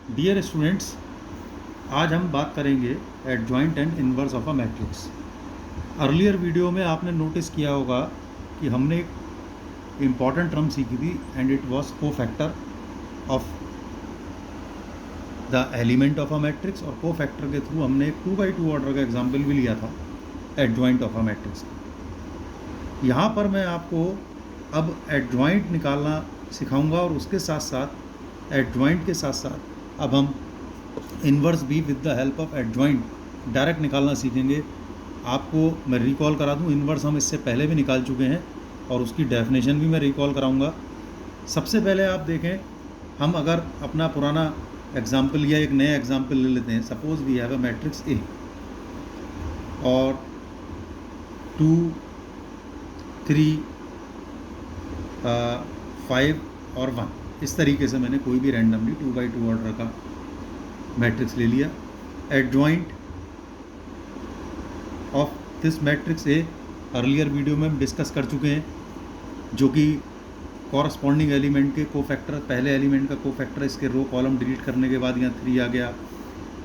Dear students, आज हम बात करेंगे adjoint and inverse of a matrix. Earlier video में आपने नोटिस किया होगा कि हमने एक इम्पॉर्टेंट टर्म सीखी थी and it was cofactor of the element of a matrix, और कोफैक्टर के थ्रू हमने एक 2x2 ऑर्डर का एग्जाम्पल भी लिया था एडजॉइंट ऑफ अ मैट्रिक्स। यहाँ पर मैं आपको अब एडजॉइंट निकालना सिखाऊंगा और उसके साथ साथ एडजॉइंट के साथ साथ अब हम इन्वर्स भी with the help of adjoint direct निकालना सीखेंगे। आपको मैं रिकॉल करा दूं, इन्वर्स हम इससे पहले भी निकाल चुके हैं और उसकी डेफिनेशन भी मैं रिकॉल कराऊंगा। सबसे पहले आप देखें, हम अगर अपना पुराना एग्जाम्पल या एक नया एग्जाम्पल ले लेते हैं। Suppose we have a matrix A और 2 3 5 और 1, इस तरीके से मैंने कोई भी रैंडमली 2x2 ऑर्डर का मैट्रिक्स ले लिया। Adjoint of this matrix A earlier video में हम डिस्कस कर चुके हैं, जो कि कॉरस्पॉन्डिंग एलिमेंट के कोफैक्टर, पहले एलिमेंट का कोफैक्टर, इसके रो कॉलम डिलीट करने के बाद यहाँ 3 आ गया।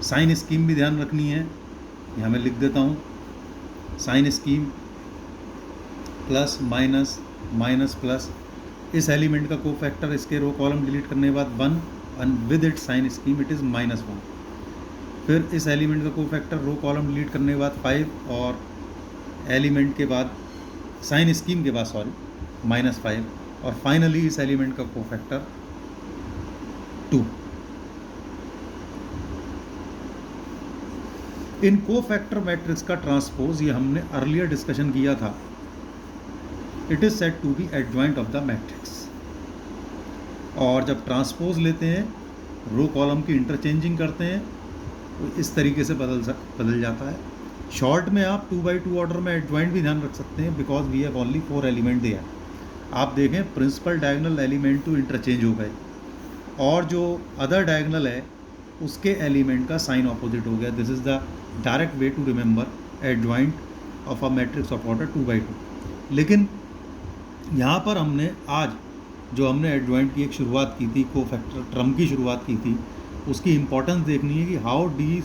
साइन स्कीम भी ध्यान रखनी है, यहाँ मैं लिख देता हूँ। Sign scheme plus minus minus plus, इस एलिमेंट का कोफैक्टर, इसके रो कॉलम डिलीट करने के बाद 1 and with it sign scheme it is -1। फिर इस एलिमेंट का कोफैक्टर, रो कॉलम डिलीट करने के बाद 5 और एलिमेंट के बाद साइन स्कीम के बाद -5, और फाइनली इस एलिमेंट का कोफैक्टर 2। इन कोफैक्टर मैट्रिक्स का ट्रांसपोज, ये हमने अर्लियर डिस्कशन किया था, it is said to be adjoint of the matrix. और जब ट्रांसपोज लेते हैं, रो कॉलम की इंटरचेंजिंग करते हैं, तो इस तरीके से बदल जाता है। शॉर्ट में आप 2x2 ऑर्डर में एडजॉइंट भी ध्यान रख सकते हैं, because we have only 4 element there. आप देखें, प्रिंसिपल डायगोनल एलिमेंट तो इंटरचेंज हो गए और जो अदर डायगोनल है उसके एलिमेंट का साइन ऑपोजिट हो गया। This is the direct way to remember adjoint of a matrix of order 2x2। लेकिन यहाँ पर हमने आज जो हमने एडजॉइंट की एक शुरुआत की थी, कोफैक्टर टर्म की शुरुआत की थी, उसकी इंपॉर्टेंस देखनी है कि how these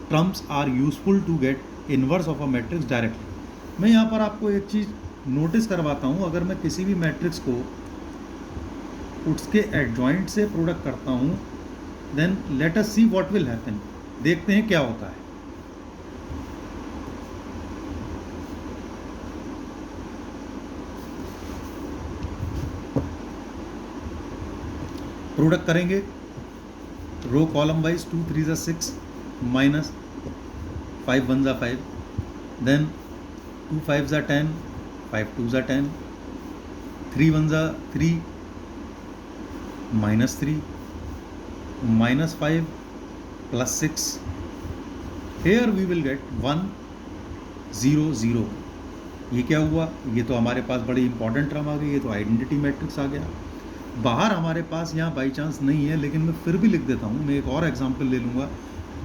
terms are useful to get inverse of a matrix directly. मैं यहाँ पर आपको एक चीज़ नोटिस करवाता हूँ। अगर मैं किसी भी मैट्रिक्स को उसके एडजॉइंट से प्रोडक्ट करता हूँ, then let us see what will happen. देखते हैं क्या होता है। प्रोडक्ट करेंगे row column wise, 2 3 6 minus 5 1 5, then 2 5 10, 5 2 10, 3 1 3, -3, -5 plus 6। here we will get 1 0 0। ये क्या हुआ? ये तो हमारे पास बड़ी इंपॉर्टेंट टर्म आ गई, ये तो आइडेंटिटी मैट्रिक्स आ गया। बाहर हमारे पास यहाँ बाई चांस नहीं है, लेकिन मैं फिर भी लिख देता हूँ। मैं एक और एग्जांपल ले लूँगा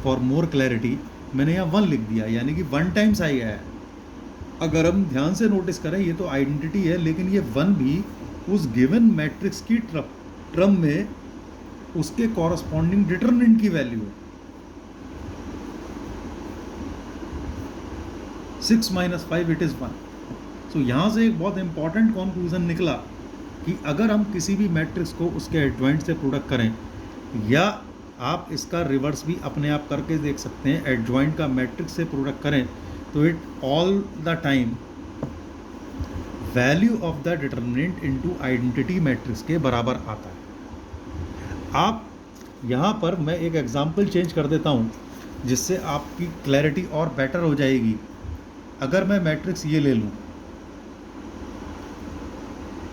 फॉर मोर क्लैरिटी। मैंने यहाँ 1 लिख दिया, यानी कि 1 टाइम्स आई है। अगर हम ध्यान से नोटिस करें, ये तो आइडेंटिटी है, लेकिन ये 1 भी उस गिवन मैट्रिक्स की टर्म में उसके कॉरस्पॉन्डिंग डिटरमिनेंट की वैल्यू है। 6 - 5 इट इज़ 1। सो यहाँ से एक बहुत इंपॉर्टेंट कंक्लूजन निकला कि अगर हम किसी भी मैट्रिक्स को उसके एडजॉइंट से प्रोडक्ट करें, या आप इसका रिवर्स भी अपने आप करके देख सकते हैं, एडजॉइंट का मैट्रिक्स से प्रोडक्ट करें, तो it all the time value of the determinant into identity matrix के बराबर आता है। आप यहाँ पर मैं एक एग्जांपल चेंज कर देता हूँ, जिससे आपकी क्लैरिटी और बेटर हो जाएगी। अगर मैं मैट्रिक्स ये ले लूँ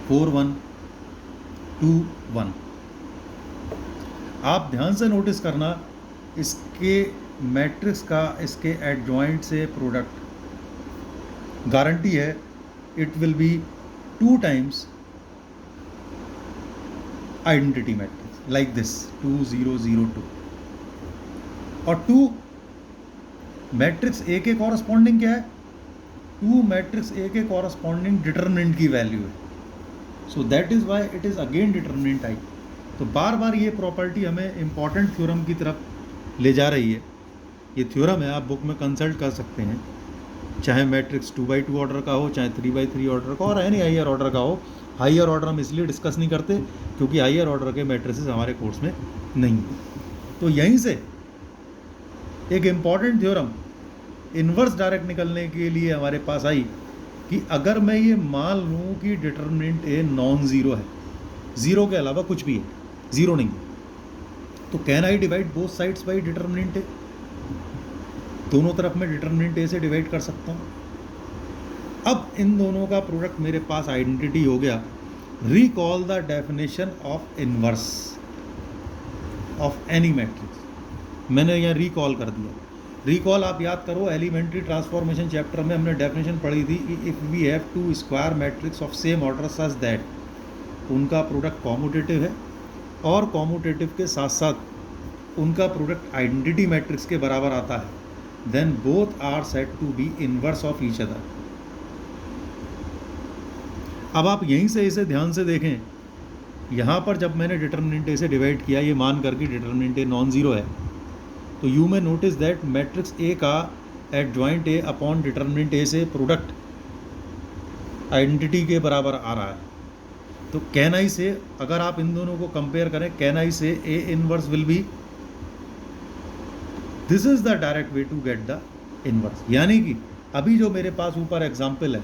4 1 2 1, आप ध्यान से नोटिस करना, इसके मैट्रिक्स का इसके एडजॉइंट से प्रोडक्ट गारंटी है it will be 2 times identity matrix, like this 2 0 0 2। और 2 मैट्रिक्स ए के कॉरस्पॉन्डिंग क्या है? 2 मैट्रिक्स ए के कॉरस्पॉन्डिंग डिटरमिनेंट की वैल्यू है। So that is why it is again determinant i. तो बार बार ये प्रॉपर्टी हमें इम्पॉर्टेंट थ्योरम की तरफ ले जा रही है। ये थ्योरम है, आप बुक में कंसल्ट कर सकते हैं, चाहे मैट्रिक्स 2x2 ऑर्डर का हो, चाहे 3x3 ऑर्डर का, और एनी हाइयर ऑर्डर का हो। हाइयर ऑर्डर हम इसलिए डिस्कस नहीं करते क्योंकि हाइयर ऑर्डर के मैट्रिसेस हमारे कोर्स में नहीं है। तो यहीं से एक इम्पॉर्टेंट थ्योरम इन्वर्स डायरेक्ट निकलने के लिए हमारे पास आई कि अगर मैं ये मान लूँ कि डिटर्मिनेंट ए नॉन ज़ीरो है, ज़ीरो के अलावा कुछ भी है, ज़ीरो नहीं, तो can I divide both sides by determinant a? दोनों तरफ मैं डिटर्मिनेंट ए से डिवाइड कर सकता हूँ। अब इन दोनों का प्रोडक्ट मेरे पास आइडेंटिटी हो गया। Recall the definition of inverse of any matrix. मैंने यहाँ रिकॉल कर दिया। रिकॉल आप याद करो, एलिमेंट्री ट्रांसफॉर्मेशन चैप्टर में हमने डेफिनेशन पढ़ी थी कि if we have two square matrix of same order such that उनका प्रोडक्ट कॉम्यूटेटिव है, और कॉम्यूटेटिव के साथ साथ उनका प्रोडक्ट आइडेंटिटी मैट्रिक्स के बराबर आता है, then both are said to be inverse of each other. अब आप यहीं से इसे ध्यान से देखें, यहाँ पर जब मैंने डिटर्मिनेंट ए से डिवाइड किया, ये मान करके डिटर्मिनेंट ए नॉन ज़ीरो है, तो यू में नोटिस दैट मैट्रिक्स ए का एडजॉइंट ए अपॉन डिटर्मिनेंट ए से प्रोडक्ट आइडेंटिटी के बराबर आ रहा है। तो कैन आई से अगर आप इन दोनों को कंपेयर करें, can I say A inverse will be, this is the direct way to get the inverse. यानी कि अभी जो मेरे पास ऊपर एग्जाम्पल है,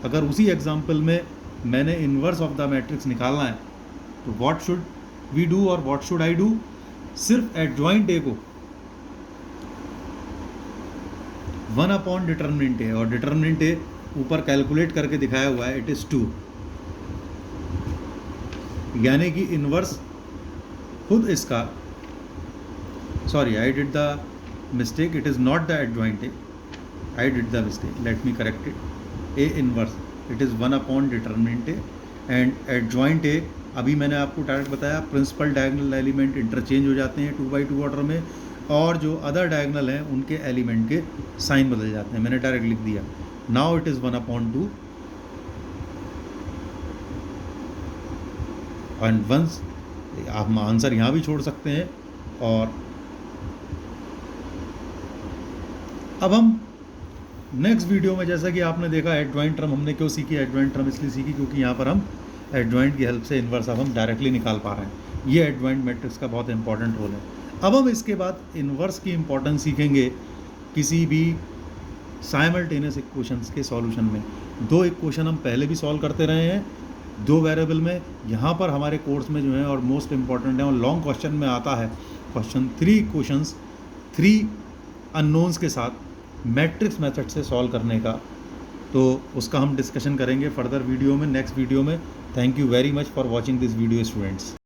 अगर उसी एग्जाम्पल में मैंने इनवर्स ऑफ द मैट्रिक्स निकालना है, तो व्हाट शुड वी डू और व्हाट शुड आई डू? सिर्फ एडजॉइंट ए को 1 अपॉन डिटर्मिनेंट ए, और डिटर्मिनेंट ए ऊपर कैलकुलेट करके दिखाया हुआ है, इट इज़ 2। यानी कि इनवर्स खुद इसका, sorry I did the mistake, it is not the adjoint A, I did the mistake, let me correct it. A inverse it is 1 upon determinant A, and adjoint A अभी मैंने आपको direct बताया, principal diagonal element interchange हो जाते हैं 2x2 order में, और जो अदर डायगोनल हैं उनके एलिमेंट के साइन बदल जाते हैं, मैंने डायरेक्ट लिख दिया। Now it is 1/2, and once आप आंसर यहाँ भी छोड़ सकते हैं। और अब हम नेक्स्ट वीडियो में, जैसा कि आपने देखा एडजॉइंट टर्म हमने क्यों सीखी, एडजॉइंट टर्म इसलिए सीखी क्योंकि यहाँ पर हम एडजॉइंट की हेल्प से इन्वर्स अब हम डायरेक्टली निकाल पा रहे हैं। ये एडजॉइंट मैट्रिक्स का बहुत इंपॉर्टेंट रोल है। अब हम इसके बाद इन्वर्स की इंपॉर्टेंस सीखेंगे किसी भी साइमल्टेनियस इक्वेशंस के सॉल्यूशन में। 2 इक्वेशन हम पहले भी सॉल्व करते रहे हैं 2 वेरिएबल में, यहाँ पर हमारे कोर्स में जो है और मोस्ट इंपॉर्टेंट है और लॉन्ग क्वेश्चन में आता है क्वेश्चन 3 इक्वेशंस 3 अननोन्स के साथ मैट्रिक्स मेथड से सॉल्व करने का। तो उसका हम डिस्कशन करेंगे फर्दर वीडियो में, नेक्स्ट वीडियो में। Thank you very much for watching this video students.